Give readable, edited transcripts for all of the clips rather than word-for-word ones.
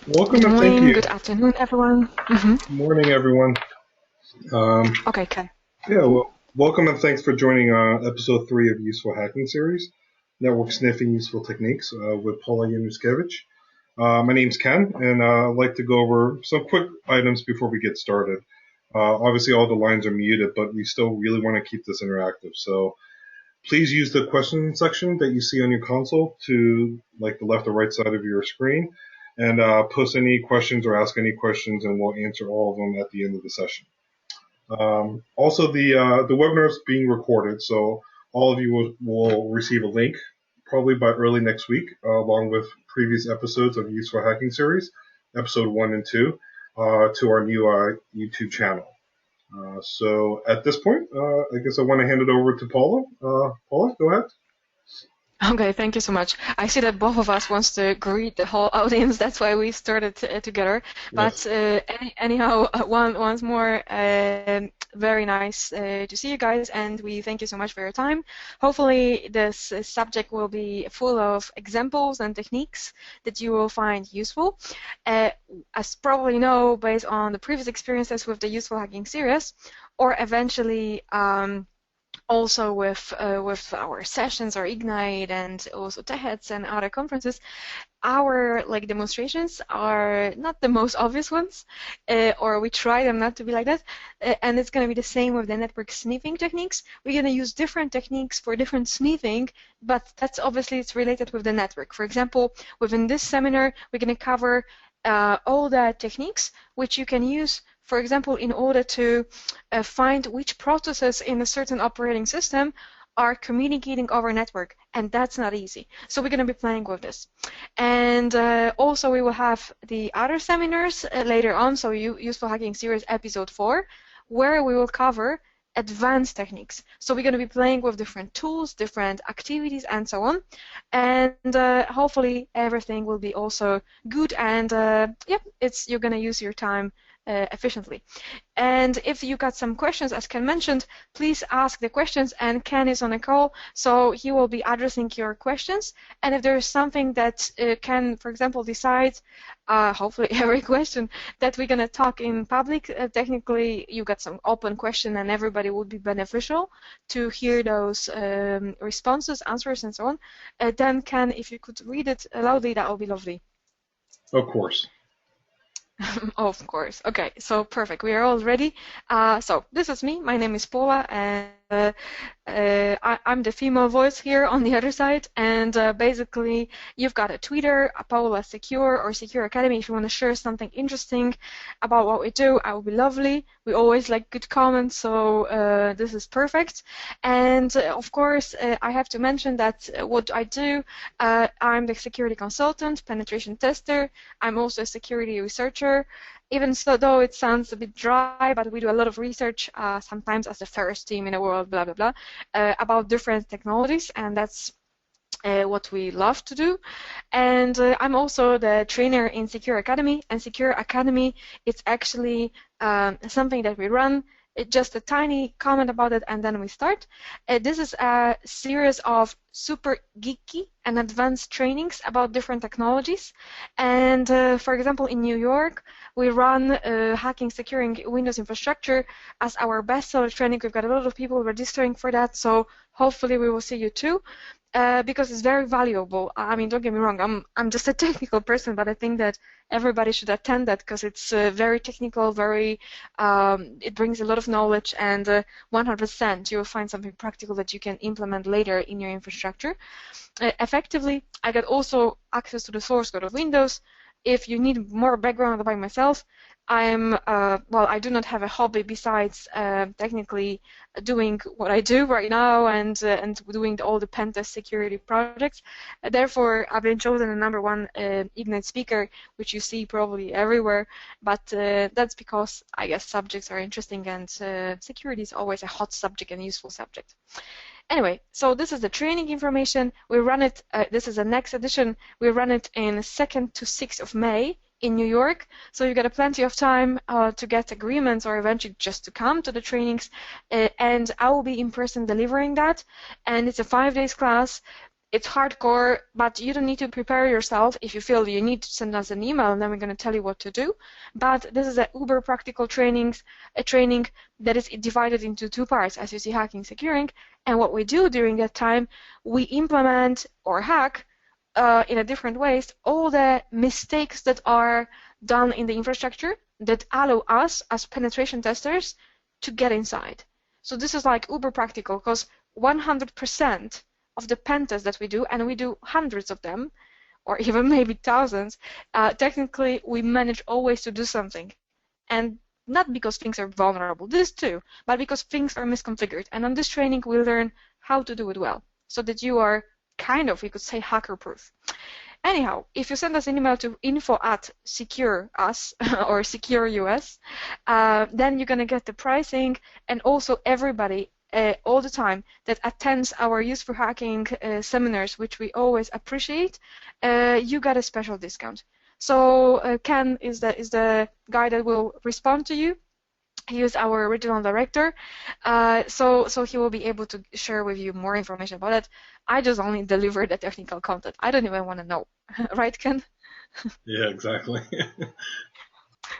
Welcome Good and thank morning, you. good afternoon, everyone. Morning, everyone. Um, Okay, okay. yeah, well, welcome and thanks for joining episode 3 of Useful Hacking Series, Network Sniffing Useful Techniques with Paula Yanuskevich. My name's Ken, and I'd like to go over some quick items before we get started. Obviously, all the lines are muted, but we still really want to keep this interactive. So please use the question section that you see on your console to like the left or right side of your screen and post any questions or ask any questions, and we'll answer all of them at the end of the session. Also, the webinar is being recorded, so all of you will receive a link probably by early next week, along with previous episodes of Useful Hacking Series, episode 1 and 2, to our new YouTube channel. So at this point, I guess I want to hand it over to Paula. Paula, go ahead. Okay, thank you so much. I see that both of us wants to greet the whole audience. That's why we started together. But Yes. anyhow, once more, very nice to see you guys, and we thank you so much for your time. Hopefully, this subject will be full of examples and techniques that you will find useful. Uh, as probably know, based on the previous experiences with the Useful Hacking series, or eventually. Also with our sessions or Ignite and also TechEds and other conferences, our like demonstrations are not the most obvious ones, or we try them not to be like that. And it's going to be the same with the network sniffing techniques. We're going to use different techniques for different sniffing, but that's obviously it's related with the network. For example, within this seminar, we're going to cover all the techniques which you can use, for example, in order to find which processes in a certain operating system are communicating over network, and that's not easy. So we're going to be playing with this. And also we will have the other seminars later on, so Useful Hacking Series episode 4, where we will cover advanced techniques. So we're going to be playing with different tools, different activities, and so on. And hopefully everything will be also good, and yeah, you're going to use your time efficiently. And if you got some questions, as Ken mentioned, please ask the questions, and Ken is on a call, so he will be addressing your questions. And if there is something that Ken, for example, decides, hopefully every question, that we're going to talk in public, technically you got some open question and everybody would be beneficial to hear those responses, answers, and so on, then Ken, if you could read it loudly, that would be lovely. Of course. Of course. Okay, so perfect. We are all ready. So this is me. My name is Paula, and I'm the female voice here on the other side. And basically, you've got a Twitter, a Paula Secure or Secure Academy. If you want to share something interesting about what we do, I would be lovely. We always like good comments, so this is perfect. And of course, I have to mention that what I do, I'm the security consultant, penetration tester. I'm also a security researcher. Even so, though it sounds a bit dry, but we do a lot of research, sometimes as the first team in the world, blah, blah, blah, about different technologies, and that's what we love to do. And I'm also the trainer in Secure Academy, and Secure Academy, it's actually something that we run. Just a tiny comment about it, and then we start. This is a series of super geeky and advanced trainings about different technologies. And for example, in New York, we run Hacking Securing Windows Infrastructure as our bestseller training. We've got a lot of people registering for that, so hopefully we will see you too. Because it's very valuable. I mean, don't get me wrong, I'm just a technical person, but I think that everybody should attend that because it's very technical, it brings a lot of knowledge, and 100% you will find something practical that you can implement later in your infrastructure. Effectively, I get also access to the source code of Windows. If you need more background about myself, well, I do not have a hobby besides technically doing what I do right now and doing all the pen test security projects. Therefore, I've been chosen the #1 Ignite speaker, which you see probably everywhere. But that's because I guess subjects are interesting, and security is always a hot subject and useful subject. Anyway, so this is the training information. We run it, this is the next edition. We run it in 2nd to 6th of May in New York. So you get plenty of time to get agreements or eventually just to come to the trainings. And I will be in person delivering that. And it's a 5 days class. It's hardcore, but you don't need to prepare yourself. If you feel you need to send us an email, and then we're going to tell you what to do. But this is a uber practical training that is divided into two parts, as you see, hacking, securing. And what we do during that time, we implement or hack in a different ways all the mistakes that are done in the infrastructure that allow us as penetration testers to get inside. So this is like uber practical because 100% of the pen tests that we do, and we do hundreds of them, or even maybe thousands, technically we manage always to do something. And not because things are vulnerable, this too, but because things are misconfigured. And on this training, we learn how to do it well, so that you are kind of, we could say, hacker-proof. Anyhow, if you send us an email to info@secureus or secureus, then you're going to get the pricing, and also everybody all the time that attends our useful hacking seminars, which we always appreciate, you got a special discount. So Ken is the guy that will respond to you. He is our regional director, so he will be able to share with you more information about it. I just only deliver the technical content. I don't even want to know, right, Ken? Yeah, exactly.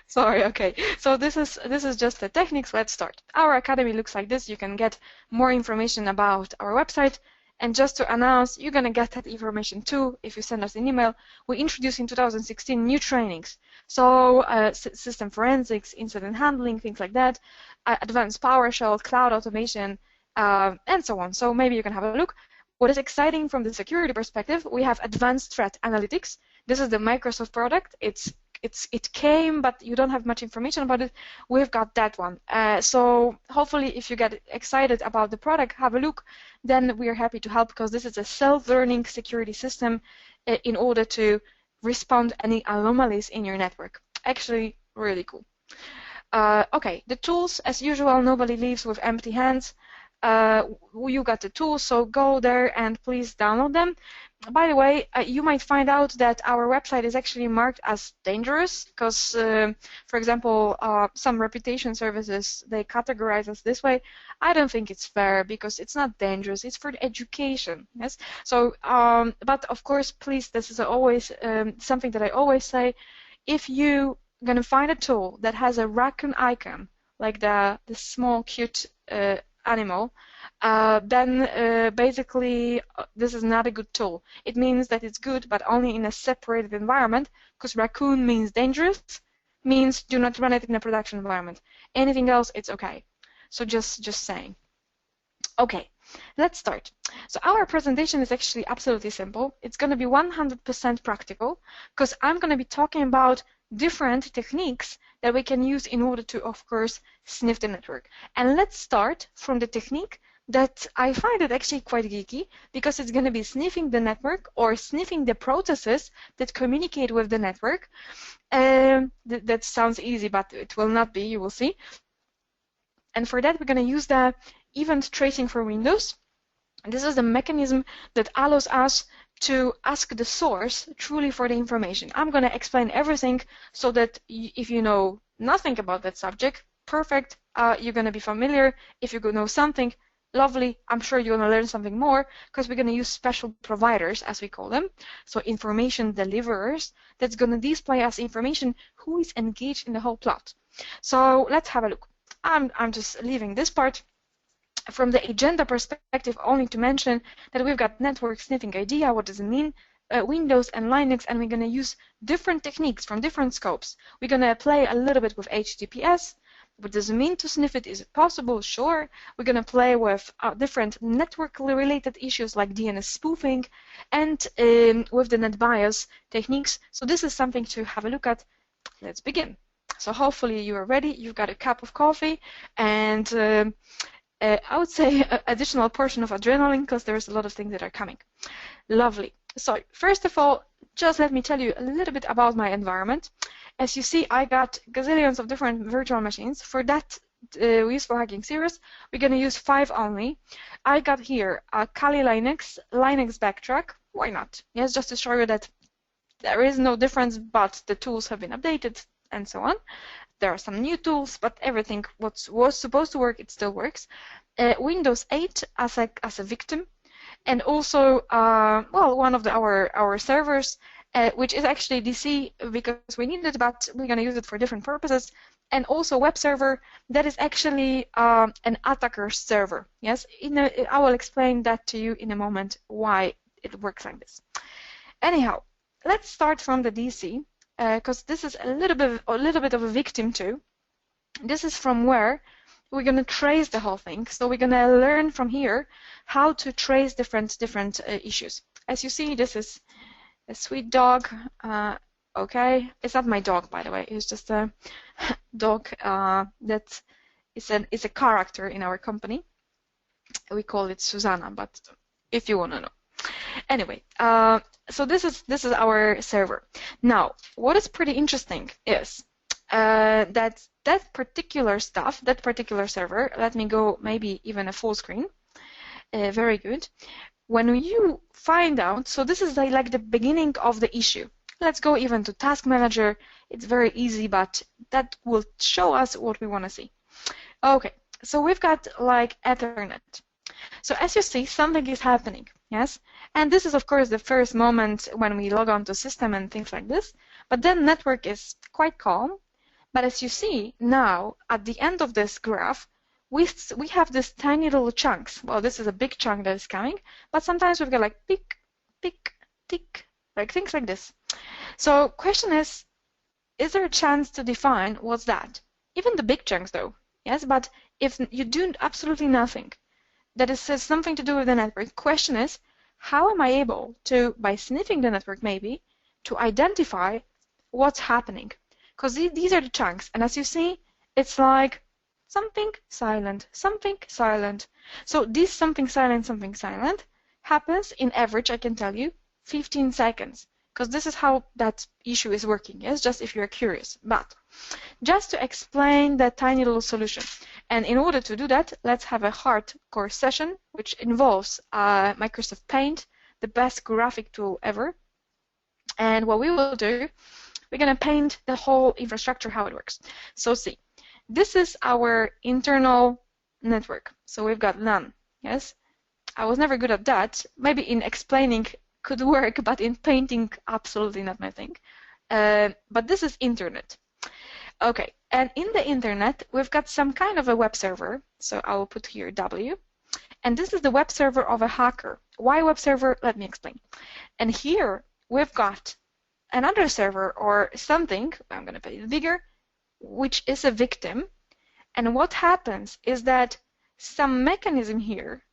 Sorry, okay. So this is just the techniques. Let's start. Our academy looks like this. You can get more information about our website. And just to announce, you're going to get that information too if you send us an email. We introduced in 2016 new trainings. So system forensics, incident handling, things like that, advanced PowerShell, cloud automation, and so on. So maybe you can have a look. What is exciting from the security perspective, we have advanced threat analytics. This is the Microsoft product. It came, but you don't have much information about it. We've got that one. So hopefully if you get excited about the product, have a look, then we are happy to help, because this is a self-learning security system in order to respond any anomalies in your network. Actually, really cool. Okay, the tools, as usual, nobody leaves with empty hands. You got the tools, so go there and please download them. By the way, you might find out that our website is actually marked as dangerous because, for example, some reputation services, they categorize us this way. I don't think it's fair because it's not dangerous. It's for education. Yes. So, but of course, please, this is always something that I always say. If you're gonna find a tool that has a raccoon icon, like the small cute animal, then basically this is not a good tool. It means that it's good, but only in a separated environment, because raccoon means dangerous, means do not run it in a production environment. Anything else, it's okay. So just saying. Okay, let's start. So our presentation is actually absolutely simple. It's going to be 100% practical, because I'm going to be talking about different techniques that we can use in order to, of course, sniff the network. And let's start from the technique that I find it actually quite geeky, because it's going to be sniffing the network or sniffing the processes that communicate with the network. That sounds easy, but it will not be, you will see. And for that, we're going to use the event tracing for Windows. And this is the mechanism that allows us to ask the source truly for the information. I'm going to explain everything so that if you know nothing about that subject, perfect, you're going to be familiar. If you know something, lovely, I'm sure you're going to learn something more, because we're going to use special providers, as we call them, so information deliverers, that's going to display us information who is engaged in the whole plot. So let's have a look. I'm just leaving this part. From the agenda perspective, only to mention that we've got network sniffing idea. What does it mean? Windows and Linux, and we're going to use different techniques from different scopes. We're going to play a little bit with HTTPS. What does it mean to sniff it? Is it possible? Sure. We're going to play with different network-related issues like DNS spoofing and with the NetBIOS techniques. So this is something to have a look at. Let's begin. So hopefully you are ready. You've got a cup of coffee and I would say an additional portion of adrenaline, because there's a lot of things that are coming. Lovely. So first of all, just let me tell you a little bit about my environment. As you see, I got gazillions of different virtual machines. For that useful hacking series, we're going to use 5 only. I got here a Kali Linux backtrack. Why not? Yes, just to show you that there is no difference, but the tools have been updated and so on. There are some new tools, but everything what was supposed to work, it still works. Windows 8 as a victim. and also, well, one of our servers, which is actually DC because we need it, but we're going to use it for different purposes, and also web server that is actually an attacker server. Yes, I will explain that to you in a moment why it works like this. Anyhow, let's start from the DC because this is a little bit of a victim too. This is from where we're going to trace the whole thing. So we're going to learn from here how to trace different issues. As you see, this is a sweet dog. Okay, it's not my dog, by the way. It's just a dog that is a character in our company. We call it Susanna, but if you want to know. Anyway, so this is our server. Now, what is pretty interesting is that particular stuff, that particular server, let me go maybe even a full screen. Very good. When you find out, so this is like the beginning of the issue. Let's go even to Task Manager. It's very easy, but that will show us what we want to see. Okay, so we've got like Ethernet. So as you see, something is happening, yes? And this is, of course, the first moment when we log on to system and things like this. But then network is quite calm. But as you see now, at the end of this graph, we have this tiny little chunks. Well, this is a big chunk that is coming, but sometimes we've got like tick, tick, tick, like things like this. So question is there a chance to define what's that? Even the big chunks though, yes, but if you do absolutely nothing, that is says something to do with the network, question is, how am I able to, by sniffing the network maybe, to identify what's happening? Because these are the chunks, and as you see, it's like something silent, something silent. So this something silent happens in average, I can tell you, 15 seconds. Because this is how that issue is working, yes, just if you're curious. But just to explain that tiny little solution, and in order to do that, let's have a hardcore session, which involves Microsoft Paint, the best graphic tool ever. And what we will do, we're going to paint the whole infrastructure, how it works. So see, this is our internal network. So we've got LAN, yes? I was never good at that. Maybe in explaining could work, but in painting, absolutely not my thing. But this is internet. Okay, and in the internet, we've got some kind of a web server. So I will put here W. And this is the web server of a hacker. Why web server? Let me explain. And here we've got another server or something, I'm going to put it bigger, which is a victim. And what happens is that some mechanism here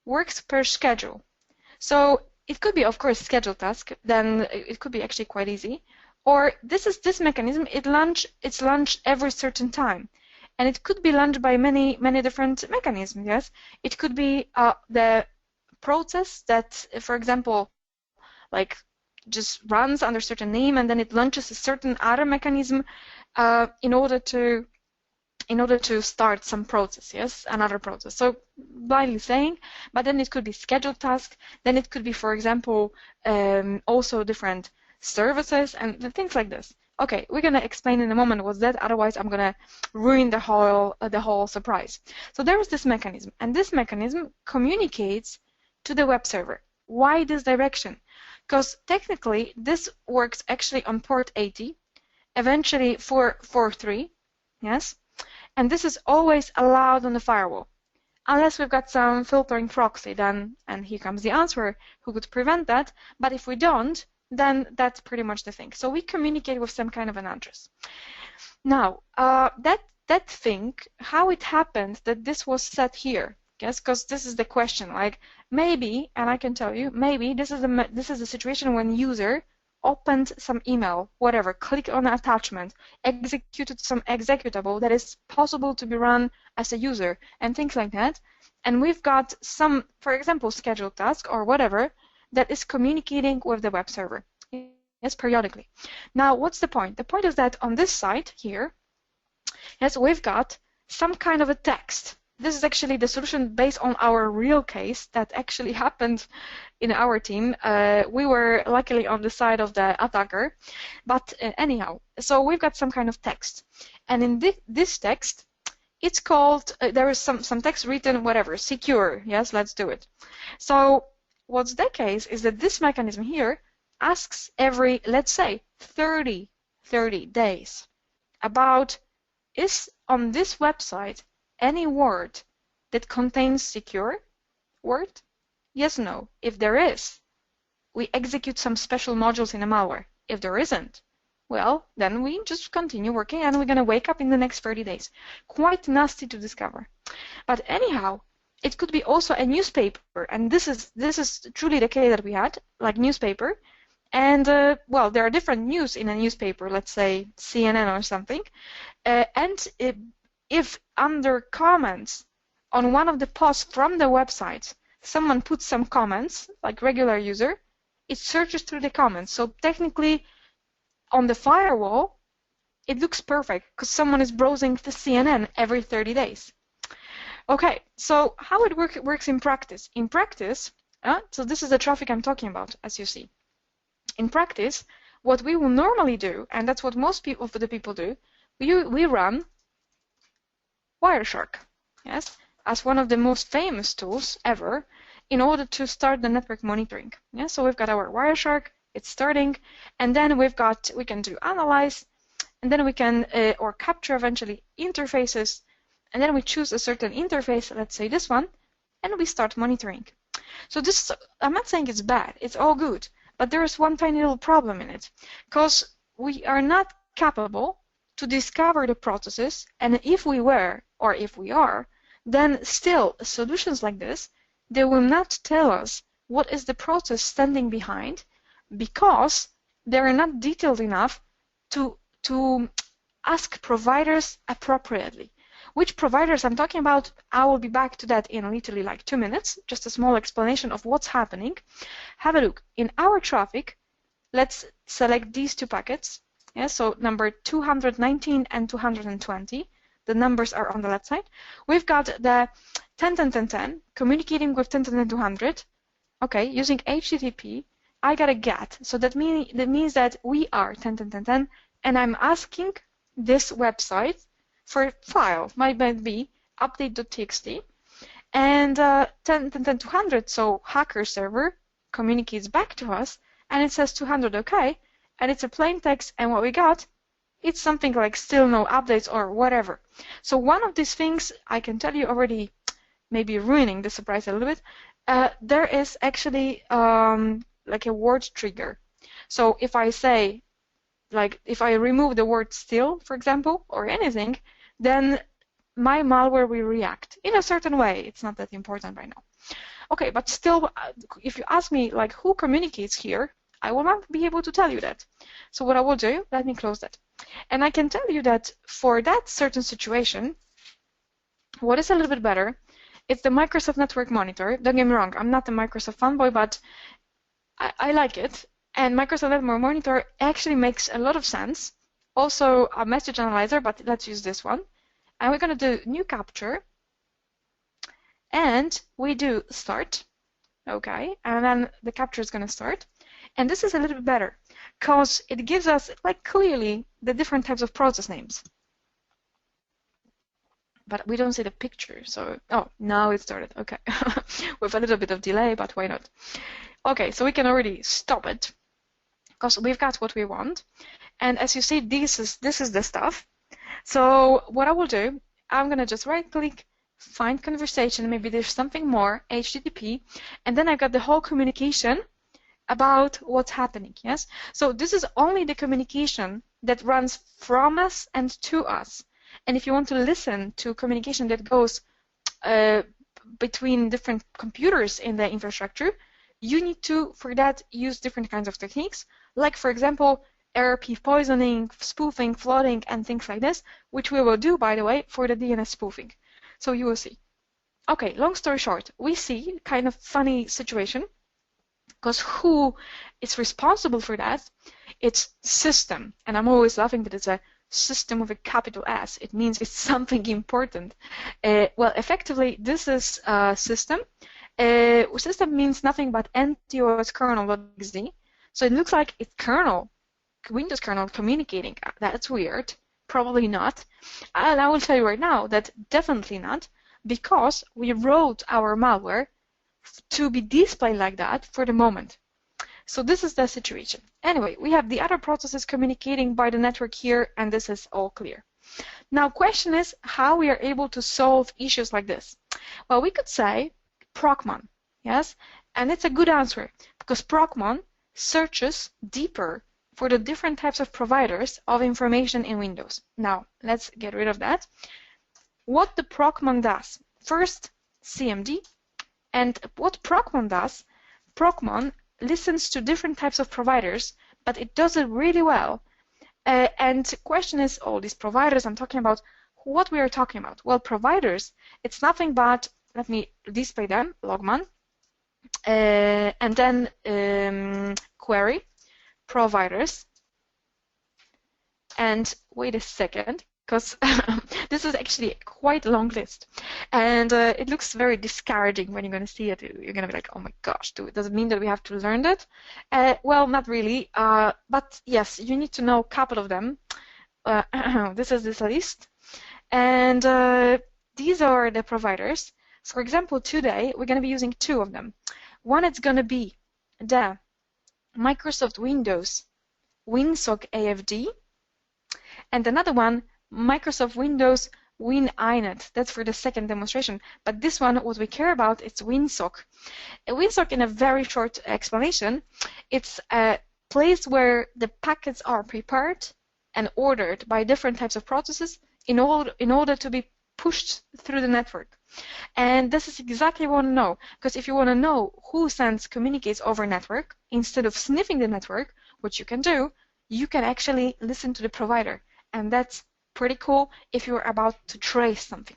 works per schedule. So it could be, of course, scheduled task, then it could be actually quite easy. Or this mechanism, it's launched every certain time. And it could be launched by many different mechanisms, yes? It could be the process that, for example, like just runs under certain name and then it launches a certain other mechanism in order to start some process, yes, another process. So blindly saying, but then it could be scheduled task, then it could be, for example, also different services and things like this. Okay, we're gonna explain in a moment what's that, otherwise I'm gonna ruin the whole surprise. So there is this mechanism, and this mechanism communicates to the web server. Why this direction? Because technically this works actually on port 80, eventually 443, yes? And this is always allowed on the firewall. Unless we've got some filtering proxy, then, and here comes the answer, who could prevent that, but if we don't, then that's pretty much the thing. So we communicate with some kind of an address. Now, that thing, how it happened that this was set here, yes, because this is the question, like maybe, and I can tell you, maybe this is the situation when user opened some email, whatever, clicked on an attachment, executed some executable that is possible to be run as a user, and things like that. And we've got some, for example, scheduled task or whatever that is communicating with the web server, yes, periodically. Now, what's the point? The point is that on this side here, yes, we've got some kind of a text. This is actually the solution based on our real case that actually happened in our team. We were luckily on the side of the attacker, but anyhow, so we've got some kind of text. And in this text, it's called, there is some text written, whatever, secure, yes, let's do it. So what's the case is that this mechanism here asks every, let's say, 30 days about, is on this website any word that contains secure word? Yes, no. If there is, we execute some special modules in a malware. If there isn't, well, then we just continue working and we're going to wake up in the next 30 days. Quite nasty to discover. But anyhow, it could be also a newspaper, and this is truly the case that we had, like newspaper. And well, there are different news in a newspaper, let's say CNN or something. And if under comments on one of the posts from the website, someone puts some comments, like regular user, it searches through the comments. So technically, on the firewall, it looks perfect because someone is browsing the CNN every 30 days. Okay, so how it works in practice? In practice, so this is the traffic I'm talking about, as you see. In practice, what we will normally do, and that's what most of the people do, we run Wireshark, yes, as one of the most famous tools ever in order to start the network monitoring. Yeah, so we've got our Wireshark, it's starting, and then we can do analyze, and then we can, or capture eventually interfaces, and then we choose a certain interface, let's say this one, and we start monitoring. So this, I'm not saying it's bad, it's all good, but there is one tiny little problem in it, because we are not capable to discover the processes, and if we were, or if we are, then still solutions like this, they will not tell us what is the process standing behind, because they are not detailed enough to ask providers appropriately. Which providers I'm talking about, I will be back to that in literally like 2 minutes, just a small explanation of what's happening. Have a look. In our traffic, let's select these two packets. Yeah, so number 219 and 220. The numbers are on the left side. We've got the 10.10.10.10 communicating with 10.10.200. Okay, using HTTP, I got a GET. So that means that we are 10.10.10.10, and I'm asking this website for a file, might be update.txt, and 10.10.200, so hacker server communicates back to us, and it says 200 okay, and it's a plain text, and what we got, it's something like still no updates or whatever. So one of these things I can tell you already, maybe ruining the surprise a little bit, there is actually like a word trigger. So if I say, like if I remove the word still, for example, or anything, then my malware will react in a certain way. It's not that important right now. Okay, but still, if you ask me like who communicates here, I will not be able to tell you that. So what I will do, let me close that. And I can tell you that for that certain situation, what is a little bit better, it's the Microsoft Network Monitor. Don't get me wrong, I'm not a Microsoft fanboy, but I like it. And Microsoft Network Monitor actually makes a lot of sense. Also a message analyzer, but let's use this one. And we're going to do new capture. And we do start. Okay, and then the capture is going to start. And this is a little bit better because it gives us like clearly the different types of process names. But we don't see the picture, so oh, now it started. Okay, with a little bit of delay, but why not? Okay, so we can already stop it because we've got what we want. And as you see, this is the stuff. So what I will do, I'm gonna just right-click, find conversation. Maybe there's something more, HTTP, and then I've got the whole communication about what's happening. Yes. So this is only the communication that runs from us and to us. And if you want to listen to communication that goes between different computers in the infrastructure, you need to, for that, use different kinds of techniques, like, for example, RP poisoning, spoofing, flooding, and things like this, which we will do, by the way, for the DNS spoofing. So you will see. Okay, long story short, we see kind of funny situation, because who is responsible for that? It's system. And I'm always laughing that it's a system with a capital S. It means it's something important. Well, effectively, this is a system. System means nothing but NTOS kernel.exe. So it looks like it's kernel, Windows kernel communicating. That's weird. Probably not. And I will tell you right now that definitely not, because we wrote our malware to be displayed like that for the moment. So this is the situation. Anyway, we have the other processes communicating by the network here, and this is all clear. Now, question is how we are able to solve issues like this. Well, we could say Procmon, yes, and it's a good answer because Procmon searches deeper for the different types of providers of information in Windows. Now, let's get rid of that. What the Procmon does, first CMD, and what Procmon does, Procmon listens to different types of providers, but it does it really well. And the question is, all these providers I'm talking about, what we are talking about? Well, providers, it's nothing but, let me display them, logman, and then query, providers, and wait a second, because this is actually quite a long list. And it looks very discouraging when you're going to see it. You're going to be like, oh my gosh, does it mean that we have to learn that? Well, not really. But yes, you need to know a couple of them. This is this list. And these are the providers. For example, today, we're going to be using two of them. One is going to be the Microsoft Windows WinSock AFD. And another one, Microsoft Windows WinINet. That's for the second demonstration. But this one, what we care about, it's WinSock. WinSock, in a very short explanation, it's a place where the packets are prepared and ordered by different types of processes in order to be pushed through the network. And this is exactly what we want to know, because if you want to know who communicates over network, instead of sniffing the network, which you can do, you can actually listen to the provider. And that's pretty cool if you're about to trace something.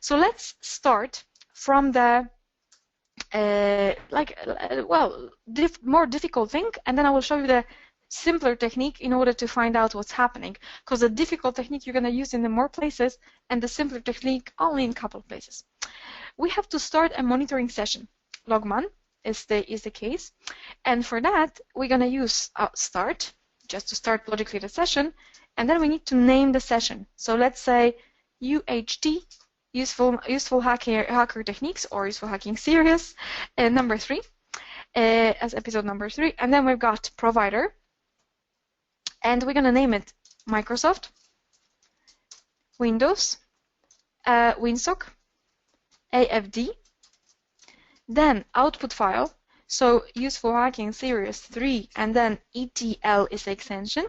So let's start from the more difficult thing, and then I will show you the simpler technique in order to find out what's happening, because the difficult technique you're going to use in the more places and the simpler technique only in a couple of places. We have to start a monitoring session. Logman is the case, and for that we're going to use start, just to start logically the session, and then we need to name the session. So let's say UHT, useful hacker techniques, or useful hacking series, number 3, as episode number 3, and then we've got provider, and we're going to name it Microsoft Windows WinSock AFD, then output file, so useful hacking series 3, and then ETL is the extension,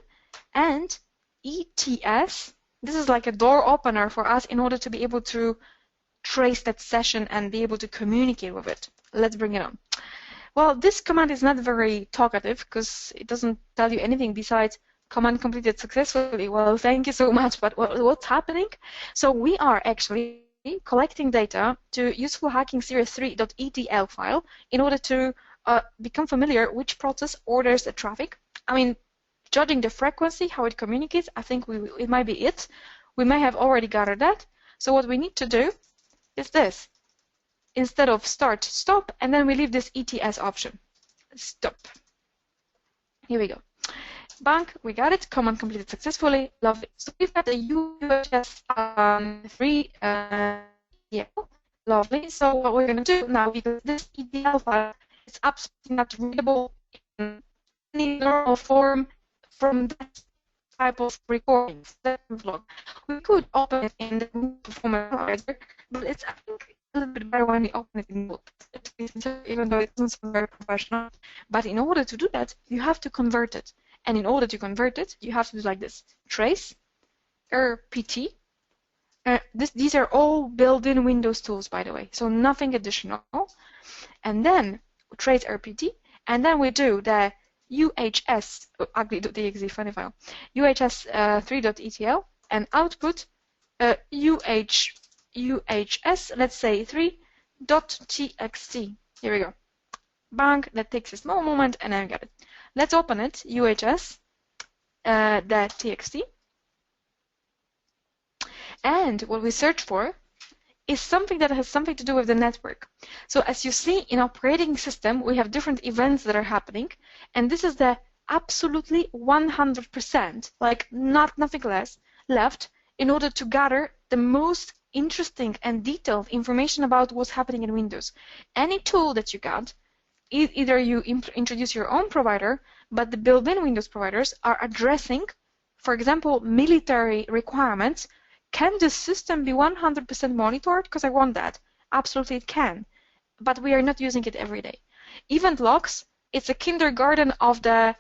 and ETS, this is like a door opener for us in order to be able to trace that session and be able to communicate with it. Let's bring it on. Well, this command is not very talkative because it doesn't tell you anything besides command completed successfully. Well, thank you so much, but what's happening? So we are actually collecting data to useful hacking series 3.etl file in order to become familiar which process orders the traffic. I mean, judging the frequency, how it communicates, I think it might be it. We may have already gathered that. So what we need to do is this. Instead of start, stop, and then we leave this ETS option. Stop. Here we go. Bang, we got it. Command completed successfully. Lovely. So we've got the UHS 3 ETL. Lovely. So what we're going to do now, because this ETL file is absolutely not readable in any normal form from that type of recording, we could open it in the performance analyzer, but it's, I think, a little bit better when we open it in Node, even though it doesn't sound very professional. But in order to do that, you have to convert it. And in order to convert it, you have to do like this. Trace, RPT. These are all built-in Windows tools, by the way, so nothing additional. And then trace RPT, and then we do the UHS, ugly.exe funny file, UHS 3.etl, and output UHS, let's say 3.txt. Here we go. Bang, that takes a small moment, and I got it. Let's open it, UHS, the txt. And what we search for is something that has something to do with the network. So as you see in operating system, we have different events that are happening, and this is the absolutely 100%, like nothing less, left in order to gather the most interesting and detailed information about what's happening in Windows. Any tool that you got, either you introduce your own provider, but the built-in Windows providers are addressing, for example, military requirements. Can this system be 100% monitored? Because I want that. Absolutely it can, but we are not using it every day. Event logs, it's a kindergarten of the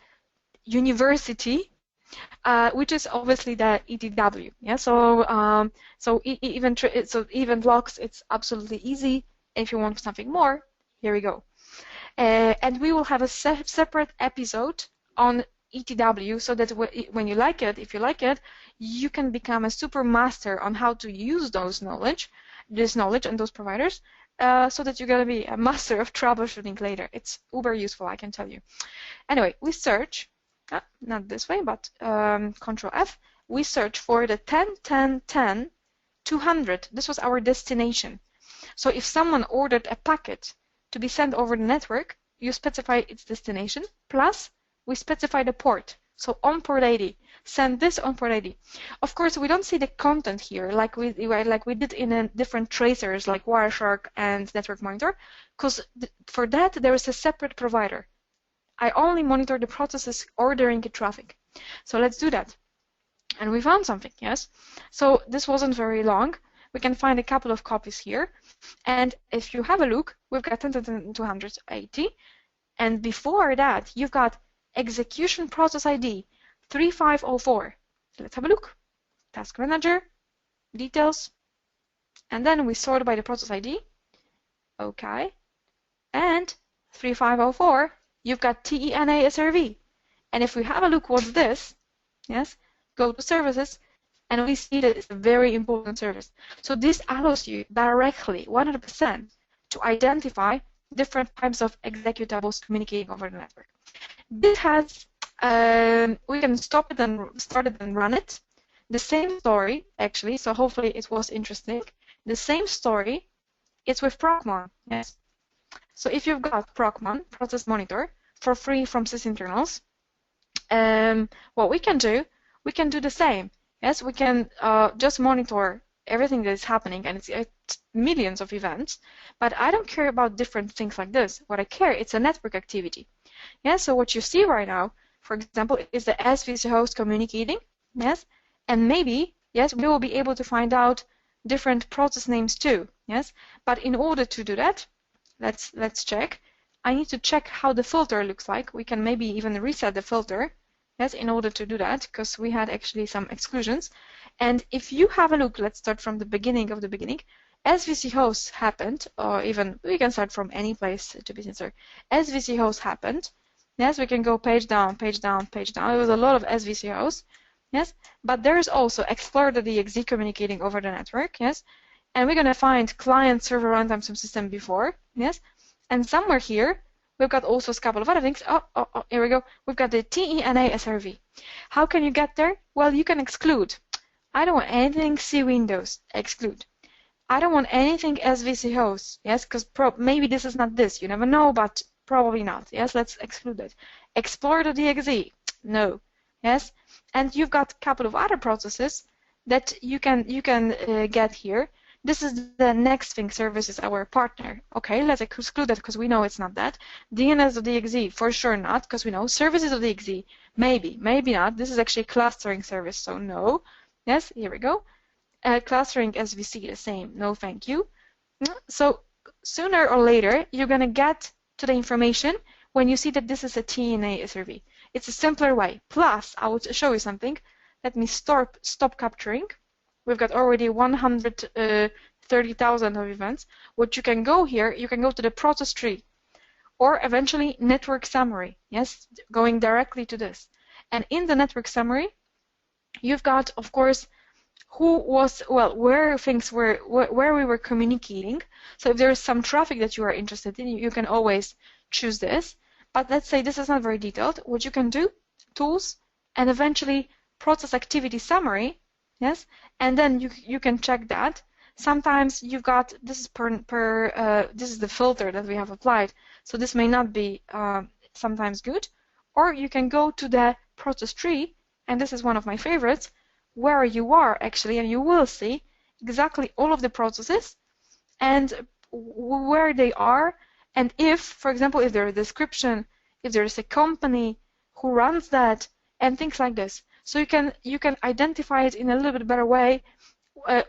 university, which is obviously the ETW. Yeah, so event logs, it's absolutely easy. If you want something more, here we go. And we will have a separate episode on ETW, so that when you like it, if you like it, you can become a super master on how to use this knowledge and those providers, so that you're going to be a master of troubleshooting later. It's uber useful, I can tell you. Anyway, we search, not this way, but Control F, we search for the 10, 10, 10, 200. This was our destination. So if someone ordered a packet to be sent over the network, you specify its destination, plus we specify the port. So on port 80, send this on port 80. Of course, we don't see the content here like we did in different tracers like Wireshark and Network Monitor, because for that there is a separate provider. I only monitor the processes ordering the traffic. So let's do that. And we found something, yes? So this wasn't very long. We can find a couple of copies here. And if you have a look, we've got 10,280. And before that, you've got execution process ID 3504. So let's have a look. Task manager, details, and then we sort by the process ID. Okay. And 3504, you've got TENA SRV. And if we have a look, what's this? Yes, go to services, and we see that it's a very important service. So this allows you directly, 100%, to identify different types of executables communicating over the network. This has, we can stop it and start it and run it. The same story, actually, so hopefully it was interesting. The same story, it's with Procmon, yes. So if you've got Procmon, Process Monitor, for free from sysinternals, what we can do the same. Yes, we can just monitor everything that is happening, and it's millions of events, but I don't care about different things like this. What I care, it's a network activity. Yeah, so what you see right now, for example, is the SVC host communicating, yes, and maybe, yes, we will be able to find out different process names too, yes, but in order to do that, let's check. I need to check how the filter looks like. We can maybe even reset the filter, yes, in order to do that, because we had actually some exclusions. And if you have a look, let's start from the beginning of the beginning. SVC hosts happened, or even we can start from any place to be sincere. SVC hosts happened. Yes, we can go page down, page down, page down. It was a lot of SVC hosts. Yes, but there is also Explorer.exe communicating over the network. Yes, and we're going to find client server runtime subsystem before. Yes, and somewhere here we've got also a couple of other things. Oh, here we go. We've got the TENA SRV. How can you get there? Well, you can exclude. I don't want anything C Windows. Exclude. I don't want anything SVC hosts. Yes, because maybe this is not this. You never know, but probably not. Yes, let's exclude it. Explorer.exe. No. Yes, and you've got a couple of other processes that you can get here. This is the next thing. Service is our partner. Okay, let's exclude that because we know it's not that. DNS.exe, for sure not, because we know. Services.exe, maybe, maybe not. This is actually a clustering service, so no. Yes, here we go. Clustering SVC, the same. No, thank you. So sooner or later, you're going to get to the information when you see that this is a TENA SRV. It's a simpler way. Plus, I will show you something. Let me stop capturing. We've got already 130,000 of events. What you can go here, you can go to the process tree, or eventually network summary. Yes, going directly to this. And in the network summary, you've got, of course, who was, well, where things were, where we were communicating. So if there is some traffic that you are interested in, you can always choose this. But let's say this is not very detailed. What you can do, tools, and eventually process activity summary. Yes, and then you can check that. Sometimes you've got, this is this is the filter that we have applied, so this may not be sometimes good. Or you can go to the process tree, and this is one of my favorites, where you are actually, and you will see exactly all of the processes and where they are, and if, for example, if there's a description, if there's a company who runs that, and things like this. So you can identify it in a little bit better way.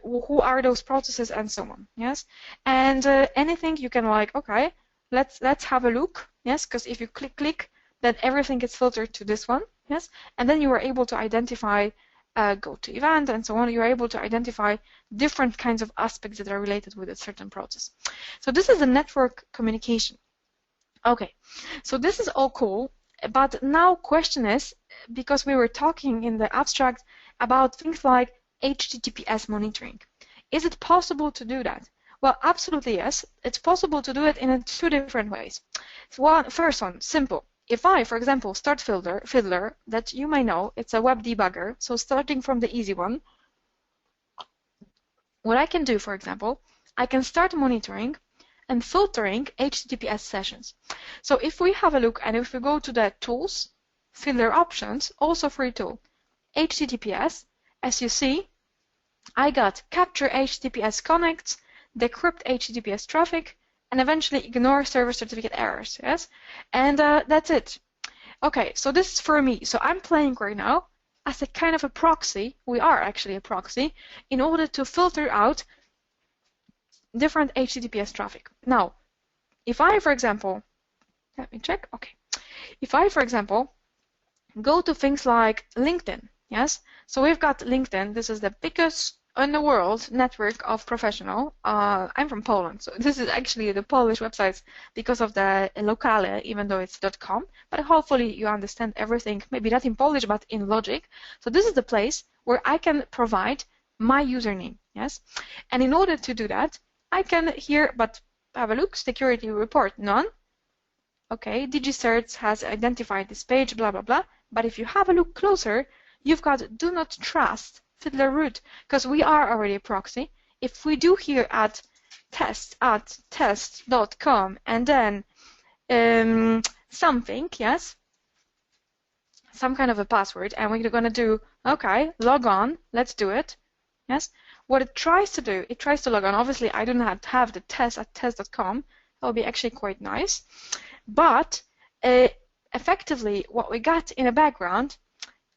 Who are those processes and so on? Yes, and anything you can like. Okay, let's have a look. Yes, because if you click, then everything gets filtered to this one. Yes, and then you are able to identify. Go to event and so on, you're able to identify different kinds of aspects that are related with a certain process. So this is the network communication. Okay, so this is all cool, but now question is, because we were talking in the abstract about things like HTTPS monitoring. Is it possible to do that? Well, absolutely yes. It's possible to do it in two different ways. First one, simple. If I, for example, start Fiddler, that you may know, it's a web debugger, so starting from the easy one, what I can do, for example, I can start monitoring and filtering HTTPS sessions. So if we have a look and if we go to the tools, Fiddler options, also free tool, HTTPS, as you see, I got capture HTTPS connects, decrypt HTTPS traffic, and eventually ignore server certificate errors, yes? And that's it. Okay, so this is for me. So I'm playing right now as a kind of a proxy. We are actually a proxy in order to filter out different HTTPS traffic. Now, if I, for example, let me check. Okay. If I, for example, go to things like LinkedIn, yes? So we've got LinkedIn. This is the biggest in the world network of professional. I'm from Poland, so this is actually the Polish websites because of the locale, even though it's .com. But hopefully you understand everything, maybe not in Polish, but in logic. So this is the place where I can provide my username, yes? And in order to do that, I can here, but have a look, security report, none. Okay, DigiCert has identified this page, blah, blah, blah. But if you have a look closer, you've got do not trust Fiddler root, because we are already a proxy. If we do here at test.com and then something, yes, some kind of a password, and we're going to do, okay, log on, let's do it, yes. What it tries to do, it tries to log on. Obviously, I do not have the test at test.com. That would be actually quite nice. But effectively, what we got in the background,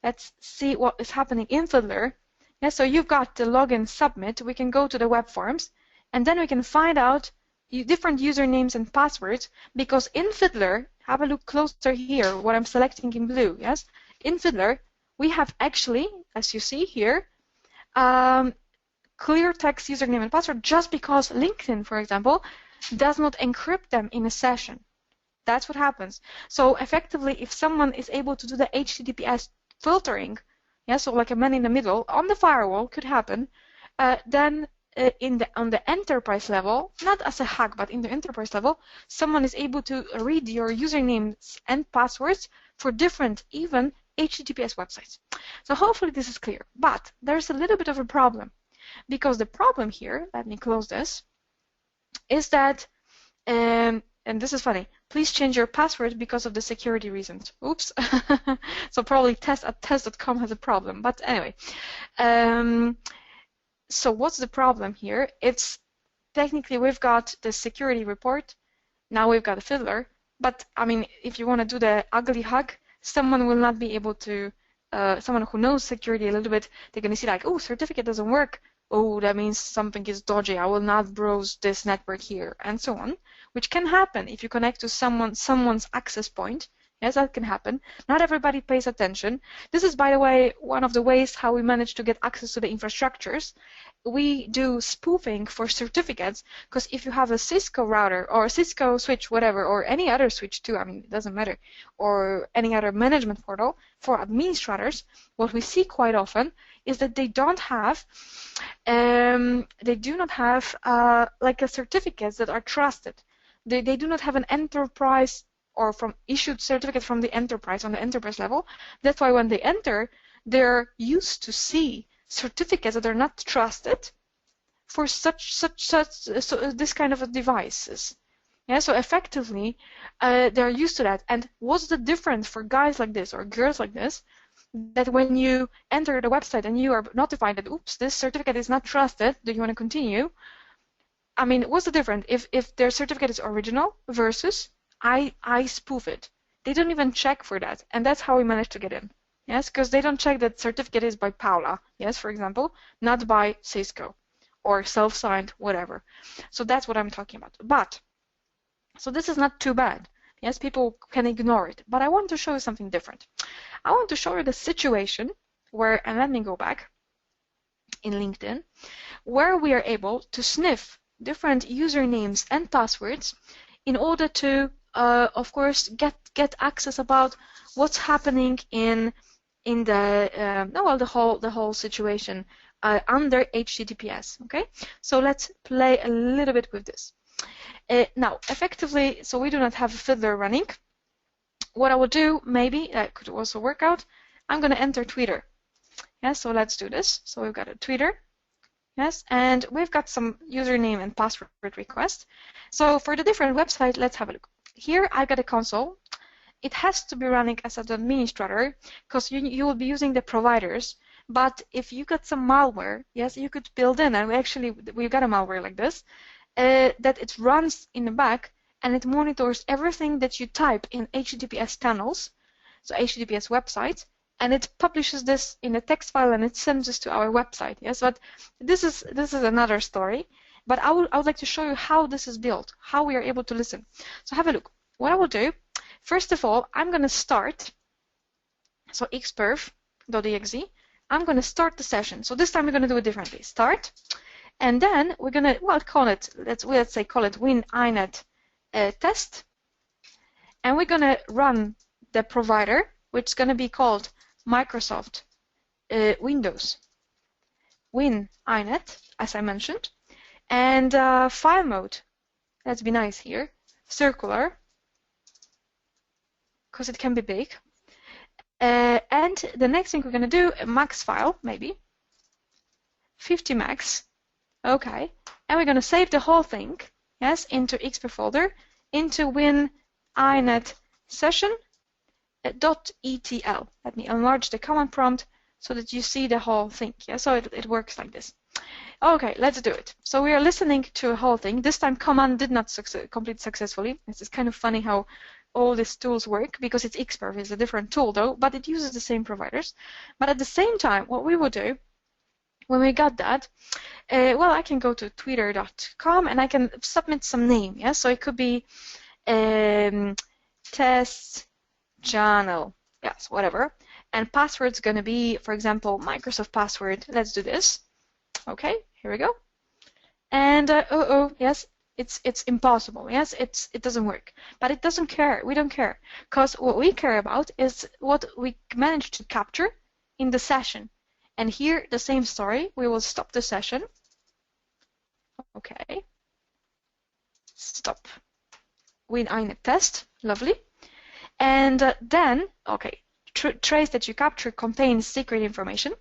let's see what is happening in Fiddler. Yeah, so you've got the login submit. We can go to the web forms, and then we can find out different usernames and passwords, because in Fiddler, have a look closer here, what I'm selecting in blue, yes? In Fiddler, we have actually, as you see here, clear text username and password, just because LinkedIn, for example, does not encrypt them in a session. That's what happens. So effectively, if someone is able to do the HTTPS filtering, yeah, so like a man in the middle on the firewall could happen, then on the enterprise level, not as a hack, but in the enterprise level, someone is able to read your usernames and passwords for different, even HTTPS websites. So hopefully this is clear. But there's a little bit of a problem, because the problem here, let me close this, is that, and this is funny, please change your password because of the security reasons. Oops. So probably test.com has a problem. But anyway, so what's the problem here? It's technically we've got the security report. Now we've got a Fiddler. But I mean, if you want to do the ugly hug, someone will not be able to, someone who knows security a little bit, they're going to see like, oh, certificate doesn't work. Oh, that means something is dodgy. I will not browse this network here, and so on, which can happen if you connect to someone's access point. Yes, that can happen. Not everybody pays attention. This is, by the way, one of the ways how we manage to get access to the infrastructures. We do spoofing for certificates, because if you have a Cisco router or a Cisco switch, whatever, or any other switch too, I mean, it doesn't matter, or any other management portal for administrators, what we see quite often is that they don't have, they do not have like a certificates that are trusted. They do not have an enterprise or from issued certificate from the enterprise on the enterprise level. That's why when they enter, they're used to see certificates that are not trusted for this kind of devices. Yeah, so effectively, they're used to that. And what's the difference for guys like this or girls like this? that when you enter the website and you are notified that, oops, this certificate is not trusted, do you want to continue? I mean, what's the difference if their certificate is original versus I spoof it? They don't even check for that, and that's how we managed to get in. Yes, because they don't check that certificate is by Paula, yes, for example, not by Cisco or self-signed, whatever. So that's what I'm talking about. But, so this is not too bad. Yes, people can ignore it. But I want to show you something different. I want to show you the situation where, and let me go back in LinkedIn, where we are able to sniff different usernames and passwords in order to, of course, get access about what's happening in the well, the whole situation under HTTPS. Okay, so let's play a little bit with this. Now, effectively, so we do not have a fiddler running. What I will do, maybe that could also work out. I'm going to enter Twitter. Yes, so let's do this. So we've got a Twitter. Yes, and we've got some username and password request. So for the different website, let's have a look. Here I've got a console. It has to be running as an administrator because you will be using the providers. But if you got some malware, yes, you could build in, and we've got a malware like this, that it runs in the back and it monitors everything that you type in HTTPS tunnels, so HTTPS websites, and it publishes this in a text file and it sends this to our website. Yes, but this is another story. But I would like to show you how this is built, how we are able to listen. So have a look. What I will do, first of all, I'm going to start. So xperf.exe. I'm going to start the session. So this time we're going to do it differently. Start, and then we're going to call it. Let's say call it WinINet test, and we're going to run the provider, which is going to be called Microsoft Windows WinINet, as I mentioned, and file mode. Let's be nice here. Circular, because it can be big. And the next thing we're going to do, a max file, maybe 50 max. Okay, and we're going to save the whole thing, yes, into xperf folder, into WinINet session. .etl. Let me enlarge the command prompt so that you see the whole thing. Yeah, so it works like this. Okay, let's do it. So we are listening to a whole thing. This time command did not complete successfully. This is kind of funny how all these tools work, because it's xperf. It's a different tool though, but it uses the same providers. But at the same time, what we will do when we got that, well, I can go to twitter.com and I can submit some name. Yeah, so it could be test channel, yes, whatever, and password's going to be, for example, Microsoft password. Let's do this. Okay, here we go. And yes, it's impossible. Yes, it doesn't work, but it doesn't care. We don't care, because what we care about is what we managed to capture in the session. And here, the same story. We will stop the session. Okay, stop. WinINet test. Lovely. And then, okay, trace that you capture contains secret information.